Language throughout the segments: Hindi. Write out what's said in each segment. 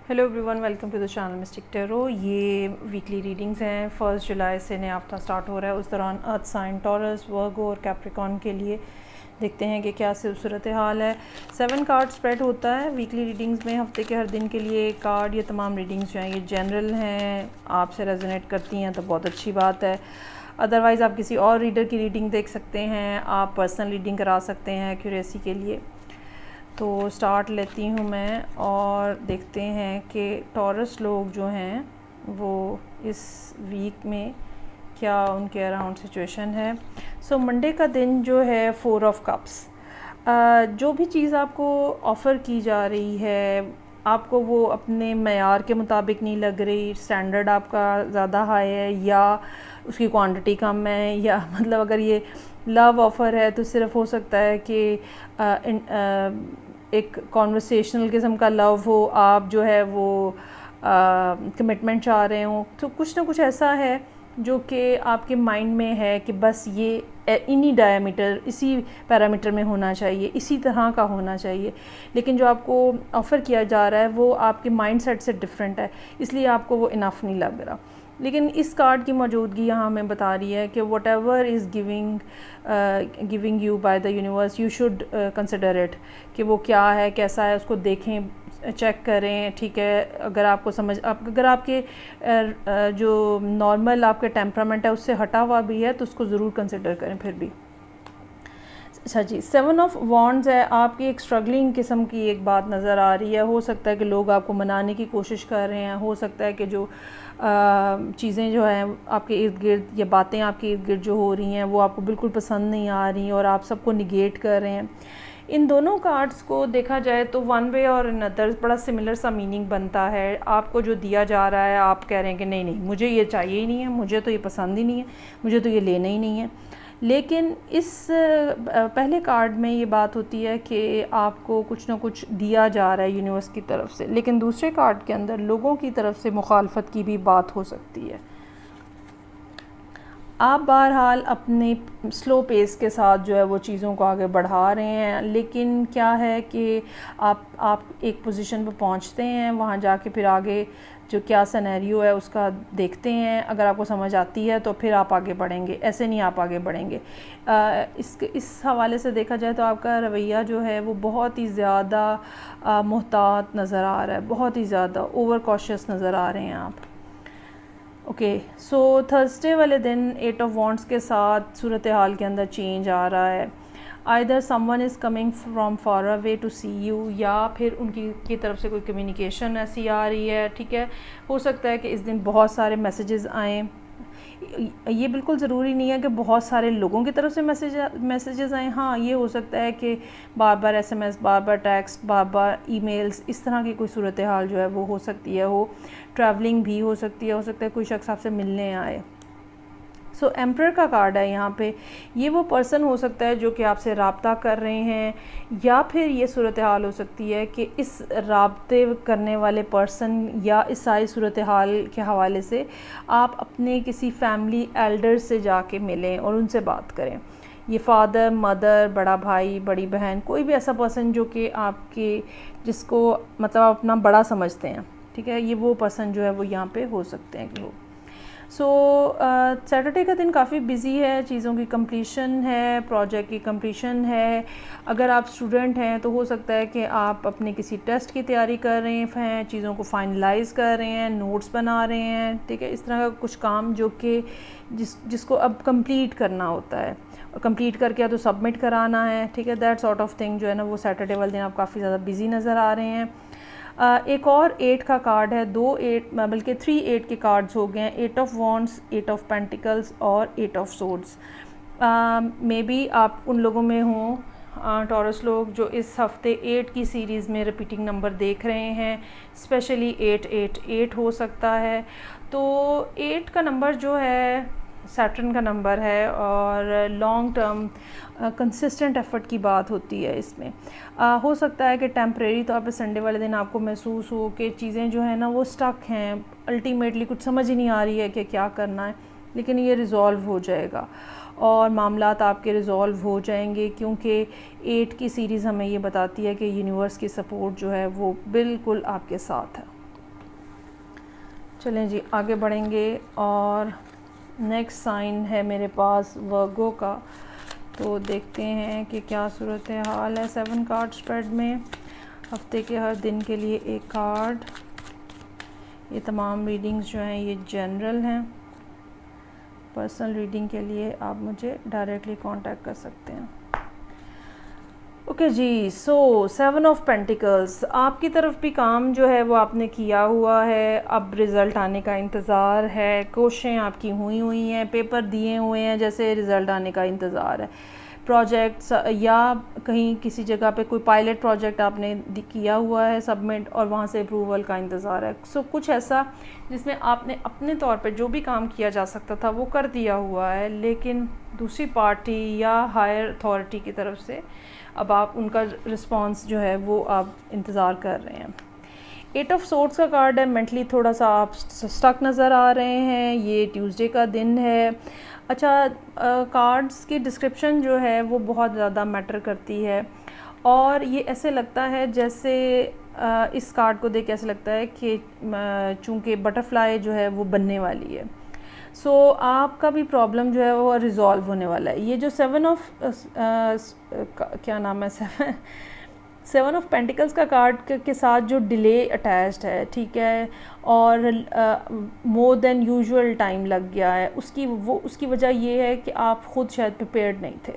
Hello everyone, welcome to the channel mystic tarot. ये वीकली रीडिंग्स हैं। 1 जुलाई से नया हफ्ता स्टार्ट हो रहा है। उस दौरान अर्थ साइन, टॉरस, वर्गो और कैप्रिकॉन के लिए देखते हैं कि क्या सूरत हाल है। 7 कार्ड स्प्रेड होता है वीकली रीडिंग्स में। हफ्ते के हर दिन के लिए एक कार्ड। ये तमाम रीडिंग्स जो हैं ये जनरल हैं, आपसे रेजोनेट करती हैं तो बहुत अच्छी बात है। अदरवाइज़ आप किसी और रीडर की रीडिंग देख सकते हैं, आप पर्सनल रीडिंग करा सकते हैं एक्यूरेसी के लिए। तो स्टार्ट लेती हूँ मैं और देखते हैं कि टॉरस लोग जो हैं वो इस वीक में क्या उनके अराउंड सिचुएशन है। सो मंडे का दिन जो है 4 ऑफ कप्स, जो भी चीज़ आपको ऑफ़र की जा रही है आपको वो अपने मयार के मुताबिक नहीं लग रही, स्टैंडर्ड आपका ज़्यादा हाई है या उसकी क्वांटिटी कम है, या मतलब अगर ये लव ऑफ़र है तो सिर्फ हो सकता है कि एक कॉन्वर्सेशनल किस्म का लव हो, आप जो है वो कमिटमेंट चाह रहे हो, तो कुछ ना कुछ ऐसा है जो कि आपके माइंड में है कि बस ये इन्हीं डायमीटर, इसी पैरामीटर में होना चाहिए, इसी तरह का होना चाहिए। लेकिन जो आपको ऑफ़र किया जा रहा है वो आपके माइंड सेट से डिफरेंट है, इसलिए आपको वो इनफ नहीं लग रहा। लेकिन इस कार्ड की मौजूदगी यहाँ हमें बता रही है कि what ever is giving you by the universe, you should consider it, कि वो क्या है, कैसा है, उसको देखें, चेक करें। ठीक है, अगर आपको अगर आपके जो नॉर्मल आपके टेम्परामेंट है उससे हटा हुआ भी है तो उसको ज़रूर कंसिडर करें फिर भी। अच्छा जी, 7 ऑफ वॉन्ड्स है। आपकी एक स्ट्रगलिंग किस्म की एक बात नज़र आ रही है। हो सकता है कि लोग आपको मनाने की कोशिश कर रहे हैं, हो सकता है कि जो चीज़ें जो हैं आपके इर्द गिर्द या बातें आपके इर्द गिर्द जो हो रही हैं वो आपको बिल्कुल पसंद नहीं आ रही और आप सबको निगेट कर रहे हैं। इन दोनों कार्ड्स को देखा जाए तो वन वे और अनदर बड़ा सिमिलर सा मीनिंग बनता है। आपको जो दिया जा रहा है आप कह रहे हैं कि नहीं नहीं, मुझे ये चाहिए ही नहीं है, मुझे तो ये पसंद ही नहीं है, मुझे तो ये लेना ही नहीं है। लेकिन इस पहले कार्ड में ये बात होती है कि आपको कुछ ना कुछ दिया जा रहा है यूनिवर्स की तरफ से, लेकिन दूसरे कार्ड के अंदर लोगों की तरफ से मुखालफत की भी बात हो सकती है। आप बहरहाल अपने स्लो पेस के साथ जो है वो चीज़ों को आगे बढ़ा रहे हैं, लेकिन क्या है कि आप एक पोजीशन पर पहुंचते हैं, वहां जाके फिर आगे जो क्या सिनेरियो है उसका देखते हैं। अगर आपको समझ आती है तो फिर आप आगे बढ़ेंगे, ऐसे नहीं आप आगे बढ़ेंगे। इस हवाले से देखा जाए तो आपका रवैया जो है वो बहुत ही ज़्यादा मुहतात नज़र आ रहा है, बहुत ही ज़्यादा ओवर कॉशियस नज़र आ रहे हैं आप। ओके, सो थर्सडे वाले दिन 8 ऑफ वॉन्ड्स के साथ सूरत हाल के अंदर चेंज आ रहा है। Either someone is coming from far away to see you, या फिर उनकी की तरफ से कोई कम्युनिकेशन ऐसी आ रही है। ठीक है, हो सकता है कि इस दिन बहुत सारे मैसेजेस आएँ। ये बिल्कुल ज़रूरी नहीं है कि बहुत सारे लोगों की तरफ से मैसेजेस आए। हाँ, ये हो सकता है कि बार बार SMS, बार बार टेक्स्ट, बार बार ईमेल्स, इस तरह की कोई सूरत हाल जो है वो हो सकती है। हो ट्रैवलिंग भी हो सकती है, हो सकता है कोई शख्स आपसे मिलने आए। सो एम्परर का कार्ड है यहाँ पे। ये वो पर्सन हो सकता है जो कि आपसे रब्ता कर रहे हैं, या फिर ये सूरत हाल हो सकती है कि इस रब्ते करने वाले पर्सन या इस सारी सूरत हाल के हवाले से आप अपने किसी फैमिली एल्डर से जाके मिलें और उनसे बात करें। ये फादर, मदर, बड़ा भाई, बड़ी बहन, कोई भी ऐसा पर्सन जो कि आपके जिसको मतलब आप अपना बड़ा समझते हैं। ठीक है, ये वो पर्सन जो है वो यहाँ पे हो सकते हैं कि वो। सो सैटरडे का दिन काफ़ी बिजी है, चीज़ों की कंप्लीशन है, प्रोजेक्ट की कंप्लीशन है। अगर आप स्टूडेंट हैं तो हो सकता है कि आप अपने किसी टेस्ट की तैयारी कर रहे हैं, चीज़ों को फाइनलाइज कर रहे हैं, नोट्स बना रहे हैं। ठीक है, इस तरह का कुछ काम जो कि जिसको अब कंप्लीट करना होता है, और कंप्लीट करके या तो सबमिट कराना है। ठीक है, दैट सॉर्ट ऑफ थिंग जो है ना वो सैटरडे वाले दिन आप काफ़ी ज़्यादा बिजी नज़र आ रहे हैं। एक और 8 का कार्ड है, 2 8 बल्कि 3 8 के कार्ड्स हो गए हैं। 8 ऑफ वॉन्ड्स, 8 ऑफ पेंटिकल्स और 8 ऑफ सोर्ड्स। मे बी आप उन लोगों में हों टॉरस लोग जो इस हफ्ते 8 की सीरीज़ में रिपीटिंग नंबर देख रहे हैं, स्पेशली 888 हो सकता है। तो 8 का नंबर जो है सैटर्न का नंबर है और लॉन्ग टर्म कंसिस्टेंट एफर्ट की बात होती है इसमें। हो सकता है कि टेम्परेरी तौर पे संडे वाले दिन आपको महसूस हो कि चीज़ें जो है ना वो स्टक हैं, अल्टीमेटली कुछ समझ ही नहीं आ रही है कि क्या करना है, लेकिन ये रिज़ॉल्व हो जाएगा और मामलात आपके रिज़ॉल्व हो जाएंगे, क्योंकि 8 की सीरीज़ हमें ये बताती है कि यूनिवर्स की सपोर्ट जो है वो बिल्कुल आपके साथ है। चलें जी आगे बढ़ेंगे और नेक्स्ट साइन है मेरे पास वर्गो का। तो देखते हैं कि क्या सूरत हाल है 7 कार्ड स्प्रेड में। हफ्ते के हर दिन के लिए एक कार्ड। ये तमाम रीडिंग्स जो हैं ये जनरल हैं। पर्सनल रीडिंग के लिए आप मुझे डायरेक्टली कांटेक्ट कर सकते हैं। Okay ji, so 7 of pentacles, आपकी तरफ भी काम जो है वो आपने किया हुआ है, अब रिज़ल्ट आने का इंतज़ार है। कोशिशें आपकी हुई हैं, पेपर दिए हुए हैं, जैसे रिज़ल्ट आने का इंतज़ार है। प्रोजेक्ट्स या कहीं किसी जगह पे कोई पायलट प्रोजेक्ट आपने किया हुआ है सबमिट और वहाँ से अप्रूवल का इंतज़ार है। सो कुछ ऐसा जिसमें आपने अपने तौर पे जो भी काम किया जा सकता था वो कर दिया हुआ है, लेकिन दूसरी पार्टी या हायर अथॉरिटी की तरफ से अब आप उनका रिस्पांस जो है वो आप इंतज़ार कर रहे हैं। 8 ऑफ सोर्ड्स का कार्ड है। मेंटली थोड़ा सा आप स्टक नज़र आ रहे हैं। ये ट्यूसडे का दिन है। अच्छा, कार्ड्स की डिस्क्रिप्शन जो है वो बहुत ज़्यादा मैटर करती है और ये ऐसे लगता है जैसे इस कार्ड को देख के ऐसे लगता है कि चूँकि बटरफ्लाई जो है वो बनने वाली है। सो आपका भी प्रॉब्लम जो है वो रिज़ॉल्व होने वाला है। ये जो 7 ऑफ क्या नाम है 7 ऑफ पेंटिकल्स का कार्ड के साथ जो डिले अटैच्ड है, ठीक है, और मोर देन यूजुअल टाइम लग गया है, उसकी वजह ये है कि आप ख़ुद शायद प्रिपेयर्ड नहीं थे।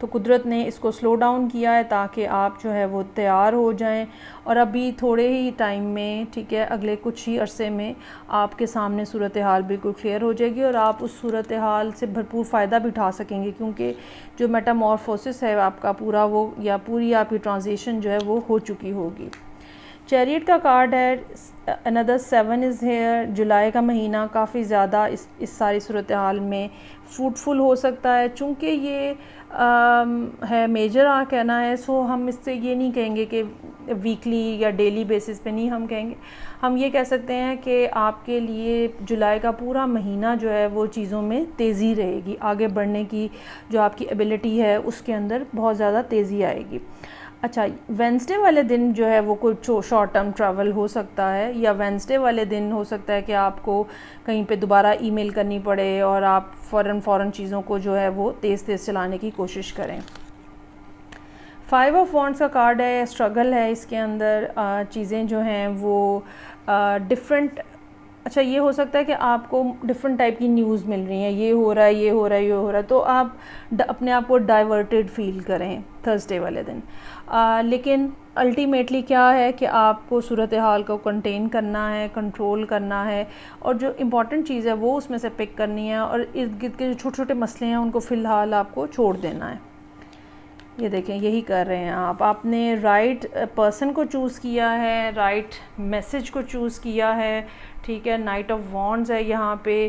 तो कुदरत ने इसको स्लो डाउन किया है ताकि आप जो है वो तैयार हो जाएं और अभी थोड़े ही टाइम में, ठीक है, अगले कुछ ही अरसे में आपके सामने सूरत हाल बिल्कुल क्लियर हो जाएगी और आप उस सूरत हाल से भरपूर फ़ायदा भी उठा सकेंगे, क्योंकि जो मेटामॉर्फोसिस है आपका पूरा वो या पूरी आपकी ट्रांजिशन जो है वो हो चुकी होगी। चैरियट का कार्ड है। Another 7 is here. जुलाई का महीना काफ़ी ज़्यादा इस सारी सूरत हाल में फ्रूटफुल हो सकता है। चूँकि ये है मेजर कहना है, सो हम इससे ये नहीं कहेंगे कि वीकली या डेली बेसिस पे नहीं, हम कहेंगे, हम ये कह सकते हैं कि आपके लिए जुलाई का पूरा महीना जो है वो चीज़ों में तेज़ी रहेगी। आगे बढ़ने की जो आपकी एबिलिटी है उसके अंदर बहुत ज़्यादा तेज़ी आएगी। अच्छा, वेंसडे वाले दिन जो है वो कोई शॉर्ट टर्म ट्रैवल हो सकता है, या वेंसडे वाले दिन हो सकता है कि आपको कहीं पे दोबारा ईमेल करनी पड़े और आप फ़ौरन चीज़ों को जो है वो तेज़ चलाने की कोशिश करें। 5 ऑफ वॉन्ड्स का कार्ड है। स्ट्रगल है इसके अंदर। चीज़ें जो हैं वो डिफरेंट, अच्छा, ये हो सकता है कि आपको डिफरेंट टाइप की न्यूज़ मिल रही हैं, ये हो रहा है, ये हो रहा है, ये हो रहा है, तो आप अपने आप को डाइवर्टेड फील करें थर्सडे वाले दिन। लेकिन अल्टीमेटली क्या है कि आपको सूरत हाल को कंटेन करना है, कंट्रोल करना है, और जो इम्पॉर्टेंट चीज़ है वो उसमें से पिक करनी है और इर्द गिर्द के जो छोटे छोटे मसले हैं उनको फ़िलहाल आपको छोड़ देना है। ये देखें, यही कर रहे हैं आप। आपने राइट पर्सन को चूज़ किया है, राइट मैसेज को चूज़ किया है, ठीक है। नाइट ऑफ वॉन्ड्स है यहाँ पे।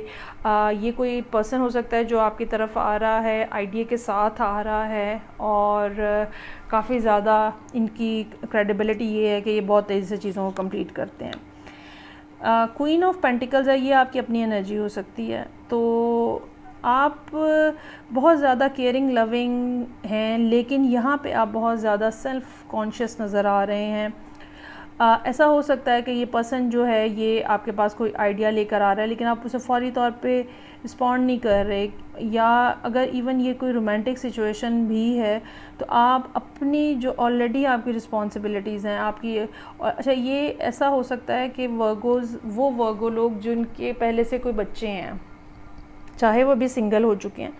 ये कोई पर्सन हो सकता है जो आपकी तरफ आ रहा है, आइडिया के साथ आ रहा है, और काफ़ी ज़्यादा इनकी क्रेडिबिलिटी ये है कि ये बहुत तेज़ी से चीज़ों को कंप्लीट करते हैं। क्वीन ऑफ पेंटिकल्स है, ये आपकी अपनी एनर्जी हो सकती है। तो आप बहुत ज़्यादा केयरिंग लविंग हैं, लेकिन यहाँ पे आप बहुत ज़्यादा सेल्फ़ कॉन्शियस नज़र आ रहे हैं। ऐसा हो सकता है कि ये पर्सन जो है ये आपके पास कोई आइडिया लेकर आ रहा है, लेकिन आप उसे फौरी तौर पे रिस्पॉन्ड नहीं कर रहे, या अगर इवन ये कोई रोमांटिक सिचुएशन भी है तो आप अपनी जो ऑलरेडी आपकी रिस्पॉन्सिबिलिटीज़ हैं आपकी, अच्छा, ये ऐसा हो सकता है कि वर्गो लोग जिनके पहले से कोई बच्चे हैं, चाहे वो भी सिंगल हो चुके हैं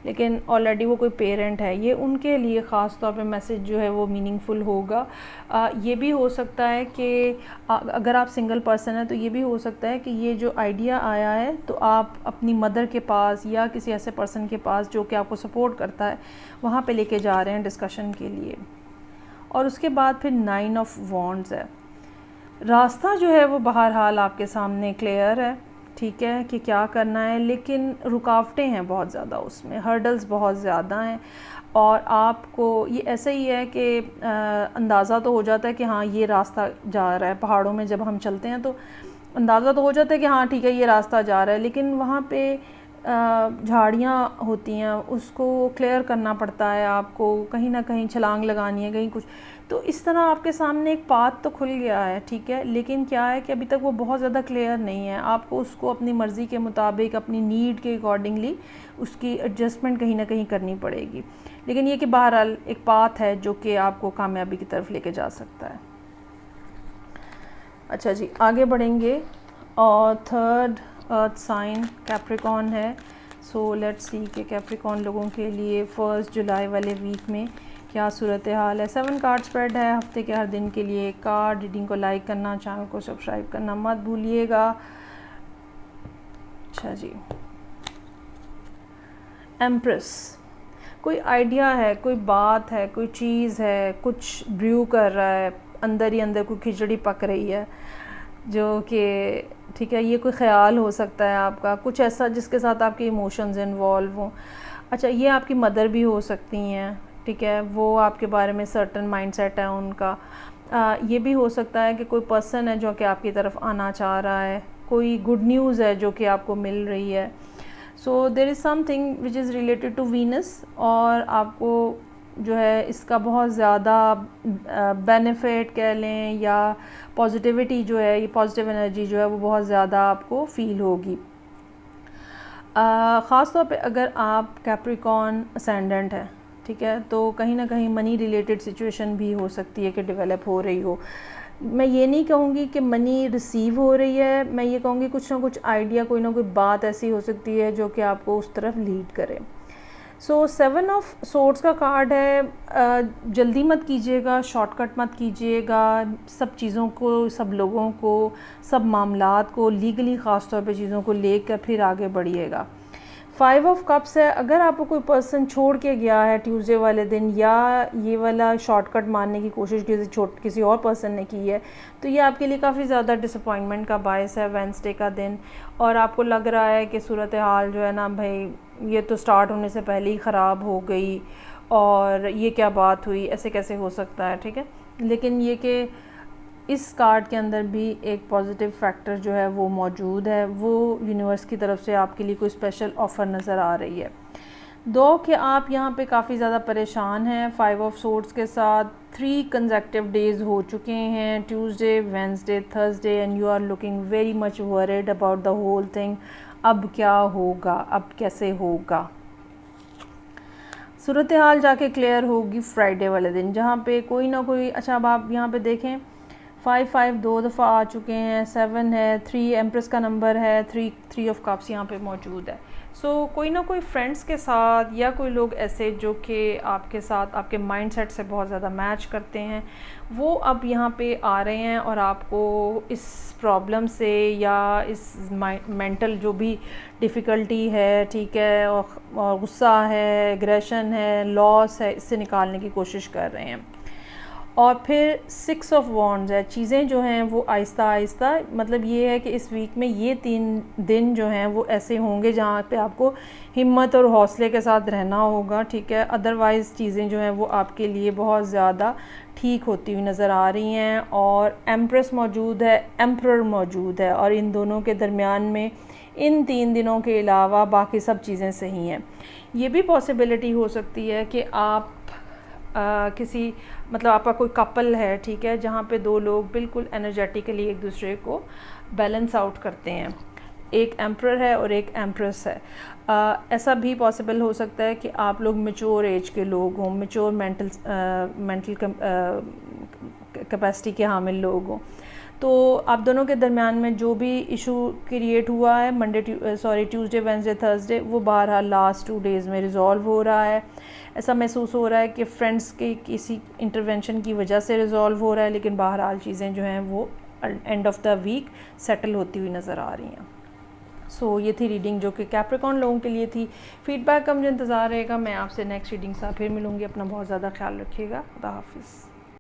लेकिन ऑलरेडी वो कोई पेरेंट है, ये उनके लिए ख़ास तौर पे मैसेज जो है वो मीनिंगफुल होगा। ये भी हो सकता है कि अगर आप सिंगल पर्सन हैं तो ये भी हो सकता है कि ये जो आइडिया आया है तो आप अपनी मदर के पास या किसी ऐसे पर्सन के पास जो कि आपको सपोर्ट करता है वहाँ पे लेके जा रहे हैं डिस्कशन के लिए। और उसके बाद फिर 9 ऑफ वॉन्ड्स है। रास्ता जो है वो बहरहाल आपके सामने क्लियर है, ठीक है, कि क्या करना है, लेकिन रुकावटें हैं बहुत ज़्यादा, उसमें हर्डल्स बहुत ज़्यादा हैं, और आपको ये ऐसे ही है कि अंदाज़ा तो हो जाता है कि हाँ ये रास्ता जा रहा है। पहाड़ों में जब हम चलते हैं तो अंदाज़ा तो हो जाता है कि हाँ ठीक है ये रास्ता जा रहा है, लेकिन वहाँ पे झाड़ियाँ होती हैं उसको क्लियर करना पड़ता है, आपको कहीं ना कहीं छलांग लगानी है, कहीं कुछ। तो इस तरह आपके सामने एक पाथ तो खुल गया है, ठीक है, लेकिन क्या है कि अभी तक वो बहुत ज़्यादा क्लियर नहीं है। आपको उसको अपनी मर्ज़ी के मुताबिक, अपनी नीड के अकॉर्डिंगली उसकी एडजस्टमेंट कहीं ना कहीं करनी पड़ेगी। लेकिन ये कि बहरहाल एक पाथ है जो कि आपको कामयाबी की तरफ लेके जा सकता है। अच्छा जी, आगे बढ़ेंगे। और थर्ड अर्थ साइन कैप्रिकॉन है। सो लेट्स सी कि कैप्रिकॉन लोगों के लिए 1 जुलाई वाले वीक में क्या सूरत हाल है। 7 कार्ड स्प्रेड है हफ्ते के हर दिन के लिए। कार्ड रीडिंग को लाइक करना, चैनल को सब्सक्राइब करना मत भूलिएगा। अच्छा जी, एम्प्रेस, कोई आइडिया है, कोई बात है, कोई चीज़ है, कुछ ब्रू कर रहा है अंदर ही अंदर, कोई खिचड़ी पक रही है जो कि, ठीक है, ये कोई ख़्याल हो सकता है आपका, कुछ ऐसा जिसके साथ आपके इमोशंस इन्वॉल्व हों। अच्छा, ये आपकी मदर भी हो सकती हैं, ठीक है, वो आपके बारे में सर्टन माइंडसेट है उनका। ये भी हो सकता है कि कोई पर्सन है जो कि आपकी तरफ आना चाह रहा है, कोई गुड न्यूज़ है जो कि आपको मिल रही है। So there is something which is related to Venus, और आपको जो है इसका बहुत ज़्यादा बेनिफिट कह लें या पॉजिटिविटी जो है, ये पॉजिटिव एनर्जी जो है वो बहुत ज़्यादा आपको फ़ील होगी। ख़ास तौर पे अगर आप कैप्रिकॉन असेंडेंट है, ठीक है, तो कहीं ना कहीं मनी रिलेटेड सिचुएशन भी हो सकती है कि डेवलप हो रही हो। मैं ये नहीं कहूँगी कि मनी रिसीव हो रही है, मैं ये कहूँगी कुछ ना कुछ आइडिया, कोई ना कोई बात ऐसी हो सकती है जो कि आपको उस तरफ लीड करे। सो 7 ऑफ सोर्ड्स का कार्ड है। जल्दी मत कीजिएगा, शॉर्टकट मत कीजिएगा, सब चीज़ों को, सब लोगों को, सब मामलात को लीगली ख़ास तौर पे चीज़ों को लेकर फिर आगे बढ़िएगा। 5 ऑफ कप्स है। अगर आपको कोई पर्सन छोड़ के गया है ट्यूसडे वाले दिन, या ये वाला शॉर्टकट मारने की कोशिश किसी और पर्सन ने की है, तो ये आपके लिए काफ़ी ज़्यादा डिसअपॉइंटमेंट का बायस है वेडनेसडे का दिन। और आपको लग रहा है कि सूरत हाल जो है ना भाई, ये तो स्टार्ट होने से पहले ही ख़राब हो गई, और ये क्या बात हुई, ऐसे कैसे हो सकता है, ठीक है। लेकिन ये कि इस कार्ड के अंदर भी एक पॉजिटिव फैक्टर जो है वो मौजूद है, वो यूनिवर्स की तरफ से आपके लिए कोई स्पेशल ऑफ़र नज़र आ रही है। दो कि आप यहाँ पे काफ़ी ज़्यादा परेशान हैं 5 ऑफ सोर्ड्स के साथ। 3 कंसेक्टिव डेज़ हो चुके हैं, Tuesday, Wednesday, Thursday, and you are looking very much worried about the whole thing. अब क्या होगा, अब कैसे होगा। सूरत हाल जाके क्लियर होगी फ्राइडे वाले दिन, जहाँ पे कोई ना कोई, अच्छा अब आप यहाँ पे देखें 5 2 दफ़ा आ चुके हैं, 7 है, 3 एम्प्रेस का नंबर है, 3 ऑफ कप्स यहाँ पे मौजूद है। सो कोई ना कोई फ्रेंड्स के साथ या कोई लोग ऐसे जो कि आपके साथ, आपके माइंडसेट से बहुत ज़्यादा मैच करते हैं, वो अब यहाँ पे आ रहे हैं और आपको इस प्रॉब्लम से या इस मेंटल जो भी डिफ़िकल्टी है, ठीक है, और गुस्सा है, एग्रेशन है, लॉस है, इससे निकालने की कोशिश कर रहे हैं। और फिर 6 ऑफ वॉन्ड्स है। चीज़ें जो हैं वो आहिस्ता आहिस्ता, मतलब ये है कि इस वीक में ये 3 दिन जो हैं वो ऐसे होंगे जहाँ पे आपको हिम्मत और हौसले के साथ रहना होगा, ठीक है। अदरवाइज़ चीज़ें जो हैं वो आपके लिए बहुत ज़्यादा ठीक होती हुई नज़र आ रही हैं। और एम्प्रेस मौजूद है, एम्परर मौजूद है, और इन दोनों के दरमियान में इन 3 दिनों के अलावा बाकी सब चीज़ें सही हैं। ये भी पॉसिबिलिटी हो सकती है कि आप किसी, मतलब आपका कोई कपल है, ठीक है, जहाँ पे 2 लोग बिल्कुल एनर्जेटिकली एक दूसरे को बैलेंस आउट करते हैं। एक एम्परर है और एक एम्प्रेस है। ऐसा भी पॉसिबल हो सकता है कि आप लोग मैच्योर एज के लोग हों, मैच्योर मेंटल कैपेसिटी के हामिल लोग हों। तो आप दोनों के दरमियान में जो भी इशू क्रिएट हुआ है ट्यूसडे, वेडनेसडे, थर्सडे, वो बहरहाल लास्ट 2 डेज़ में रिज़ॉल्व हो रहा है। ऐसा महसूस हो रहा है कि फ्रेंड्स के किसी इंटरवेंशन की वजह से रिज़ॉल्व हो रहा है, लेकिन बहरहाल चीज़ें जो हैं वो end of the week settle होती हुई नज़र आ रही हैं। सो ये थी रीडिंग जो कि कैप्रिकॉन लोगों के लिए थी। फीडबैक का मुझे इंतज़ार रहेगा। मैं आपसे नेक्स्ट रीडिंग से फिर मिलूँगी। अपना बहुत ज़्यादा ख्याल रखिएगा। खुदा हाफिज़।